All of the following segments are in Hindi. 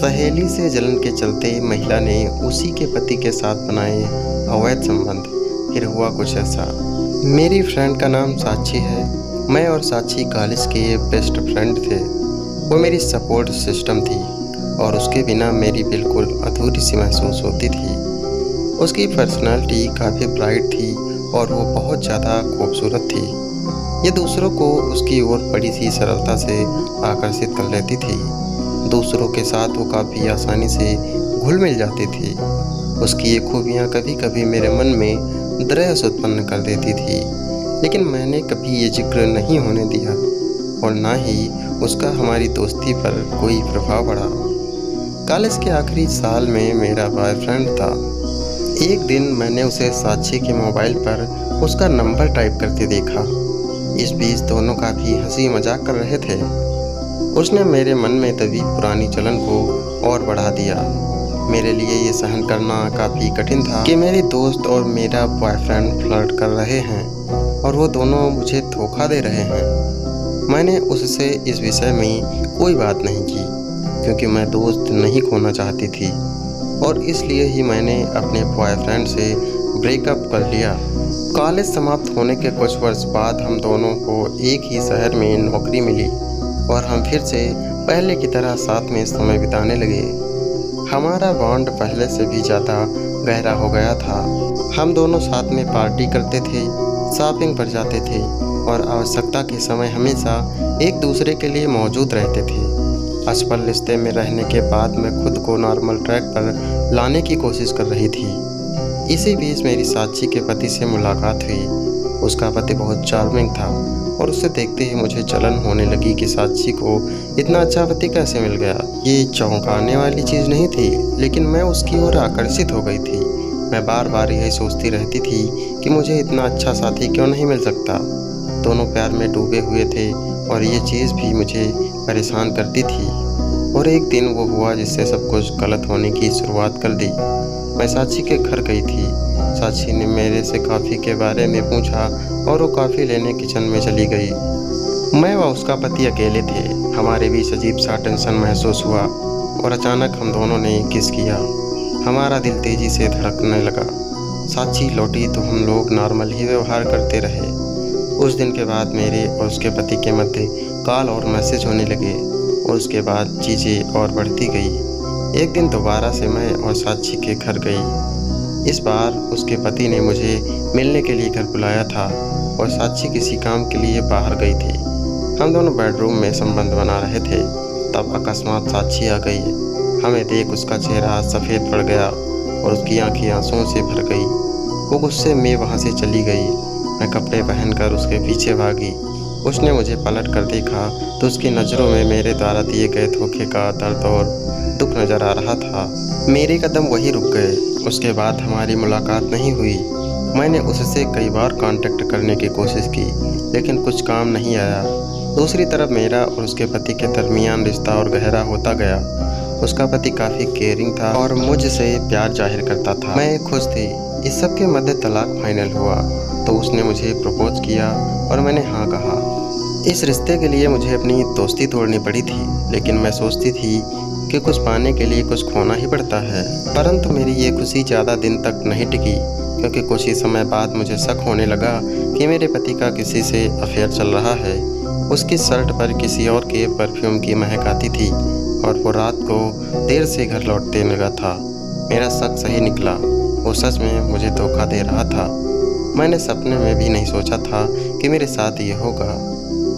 सहेली से जलन के चलते महिला ने उसी के पति के साथ बनाए अवैध संबंध। फिर हुआ कुछ ऐसा। मेरी फ्रेंड का नाम साक्षी है। मैं और साक्षी कॉलेज के बेस्ट फ्रेंड थे। वो मेरी सपोर्ट सिस्टम थी और उसके बिना मेरी बिल्कुल अधूरी सी महसूस होती थी। उसकी पर्सनालिटी काफ़ी ब्राइट थी और वो बहुत ज़्यादा खूबसूरत थी। ये दूसरों को उसकी ओर बड़ी सी सरलता से आकर्षित कर लेती थी। दूसरों के साथ वो काफ़ी आसानी से घुल मिल जाती थी। उसकी ये खूबियाँ कभी कभी मेरे मन में द्वेष उत्पन्न कर देती थी, लेकिन मैंने कभी ये जिक्र नहीं होने दिया और ना ही उसका हमारी दोस्ती पर कोई प्रभाव पड़ा। कॉलेज के आखिरी साल में मेरा बॉयफ्रेंड था। एक दिन मैंने उसे साक्षी के मोबाइल पर उसका नंबर टाइप करते देखा। इस बीच दोनों काफ़ी हंसी मजाक कर रहे थे। उसने मेरे मन में दबी पुरानी जलन को और बढ़ा दिया। मेरे लिए ये सहन करना काफ़ी कठिन था कि मेरे दोस्त और मेरा बॉयफ्रेंड फ्लर्ट कर रहे हैं और वो दोनों मुझे धोखा दे रहे हैं। मैंने उससे इस विषय में कोई बात नहीं की क्योंकि मैं दोस्त नहीं खोना चाहती थी और इसलिए ही मैंने अपने बॉयफ्रेंड से ब्रेकअप कर लिया। कॉलेज समाप्त होने के कुछ वर्ष बाद हम दोनों को एक ही शहर में नौकरी मिली और हम फिर से पहले की तरह साथ में समय बिताने लगे। हमारा बॉन्ड पहले से भी ज़्यादा गहरा हो गया था। हम दोनों साथ में पार्टी करते थे, शॉपिंग पर जाते थे और आवश्यकता के समय हमेशा एक दूसरे के लिए मौजूद रहते थे। असफल रिश्ते में रहने के बाद मैं खुद को नॉर्मल ट्रैक पर लाने की कोशिश कर रही थी। इसी बीच मेरी साक्षी के पति से मुलाकात हुई। उसका पति बहुत चार्मिंग था और उसे देखते ही मुझे जलन होने लगी कि साक्षी को इतना अच्छा पति कैसे मिल गया। ये चौंकाने वाली चीज़ नहीं थी, लेकिन मैं उसकी ओर आकर्षित हो गई थी। मैं बार बार यही सोचती रहती थी कि मुझे इतना अच्छा साथी क्यों नहीं मिल सकता। दोनों प्यार में डूबे हुए थे और ये चीज़ भी मुझे परेशान करती थी। और एक दिन वो हुआ जिससे सब कुछ गलत होने की शुरुआत कर दी। मैं साक्षी के घर गई थी। साक्षी ने मेरे से कॉफ़ी के बारे में पूछा और वो कॉफ़ी लेने किचन में चली गई। मैं व उसका पति अकेले थे। हमारे बीच अजीब सा टेंशन महसूस हुआ और अचानक हम दोनों ने किस किया। हमारा दिल तेज़ी से धड़कने लगा। साक्षी लौटी तो हम लोग नॉर्मल ही व्यवहार करते रहे। उस दिन के बाद मेरे और उसके पति के मध्य कॉल और मैसेज होने लगे और उसके बाद चीज़ें और बढ़ती गई। एक दिन दोबारा से मैं और साक्षी के घर गई। इस बार उसके पति ने मुझे मिलने के लिए घर बुलाया था और साक्षी किसी काम के लिए बाहर गई थी। हम दोनों बेडरूम में संबंध बना रहे थे, तब अकस्मात साक्षी आ गई। हमें देख उसका चेहरा सफ़ेद पड़ गया और उसकी आंखें आंसुओं से भर गई। वो गुस्से में वहाँ से चली गई। मैं कपड़े पहनकर उसके पीछे भागी। उसने मुझे पलट कर देखा तो उसकी नज़रों में मेरे द्वारा दिए गए धोखे का दर्द और दुख नज़र आ रहा था। मेरे कदम वहीं रुक गए। उसके बाद हमारी मुलाकात नहीं हुई। मैंने उससे कई बार कांटेक्ट करने की कोशिश की, लेकिन कुछ काम नहीं आया। दूसरी तरफ मेरा और उसके पति के दरमियान रिश्ता और गहरा होता गया। उसका पति काफ़ी केयरिंग था और मुझसे प्यार जाहिर करता था। मैं खुश थी। इस सब के मध्य तलाक फाइनल हुआ तो उसने मुझे प्रपोज किया और मैंने हाँ कहा। इस रिश्ते के लिए मुझे अपनी दोस्ती तोड़नी पड़ी थी, लेकिन मैं सोचती थी कि कुछ पाने के लिए कुछ खोना ही पड़ता है। परंतु मेरी ये खुशी ज़्यादा दिन तक नहीं टिकी, क्योंकि कुछ ही समय बाद मुझे शक होने लगा कि मेरे पति का किसी से अफेयर चल रहा है। उसकी शर्ट पर किसी और के परफ्यूम की महक आती थी और वो रात को देर से घर लौटने लगा था। मेरा शक सही निकला। वो सच में मुझे धोखा दे रहा था। मैंने सपने में भी नहीं सोचा था कि मेरे साथ ये होगा।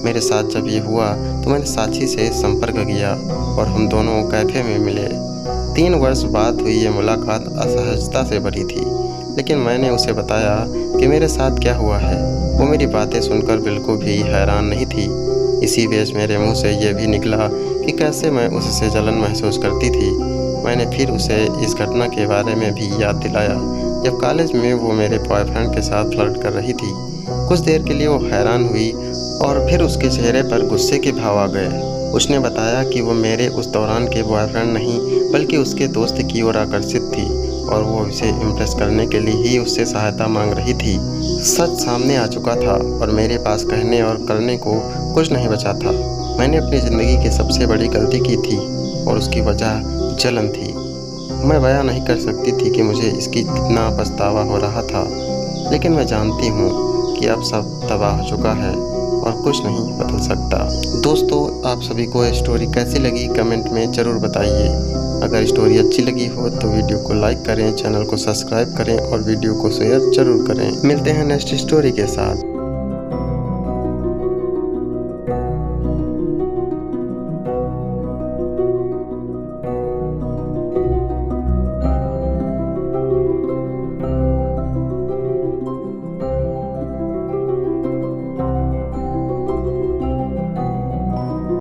मेरे साथ जब ये हुआ तो मैंने साक्षी से संपर्क किया और हम दोनों कैफ़े में मिले। 3 वर्ष बाद हुई ये मुलाकात असहजता से भरी थी, लेकिन मैंने उसे बताया कि मेरे साथ क्या हुआ है। वो मेरी बातें सुनकर बिल्कुल भी हैरान नहीं थी। इसी बीच मेरे मुंह से ये भी निकला कि कैसे मैं उससे जलन महसूस करती थी। मैंने फिर उसे इस घटना के बारे में भी याद दिलाया जब कॉलेज में वो मेरे बॉयफ्रेंड के साथ फ्लर्ट कर रही थी। कुछ देर के लिए वो हैरान हुई और फिर उसके चेहरे पर गुस्से के भाव आ गए। उसने बताया कि वो मेरे उस दौरान के बॉयफ्रेंड नहीं बल्कि उसके दोस्त की ओर आकर्षित थी और वो उसे इम्प्रेस करने के लिए ही उससे सहायता मांग रही थी। सच सामने आ चुका था और मेरे पास कहने और करने को कुछ नहीं बचा था। मैंने अपनी ज़िंदगी की सबसे बड़ी गलती की थी और उसकी वजह जलन थी। मैं बयां नहीं कर सकती थी कि मुझे इसकी कितना पछतावा हो रहा था, लेकिन मैं जानती हूँ कि अब सब तबाह हो चुका है और कुछ नहीं बदल सकता। दोस्तों, आप सभी को ये स्टोरी कैसी लगी कमेंट में ज़रूर बताइए। अगर स्टोरी अच्छी लगी हो तो वीडियो को लाइक करें, चैनल को सब्सक्राइब करें और वीडियो को शेयर ज़रूर करें। मिलते हैं नेक्स्ट स्टोरी के साथ।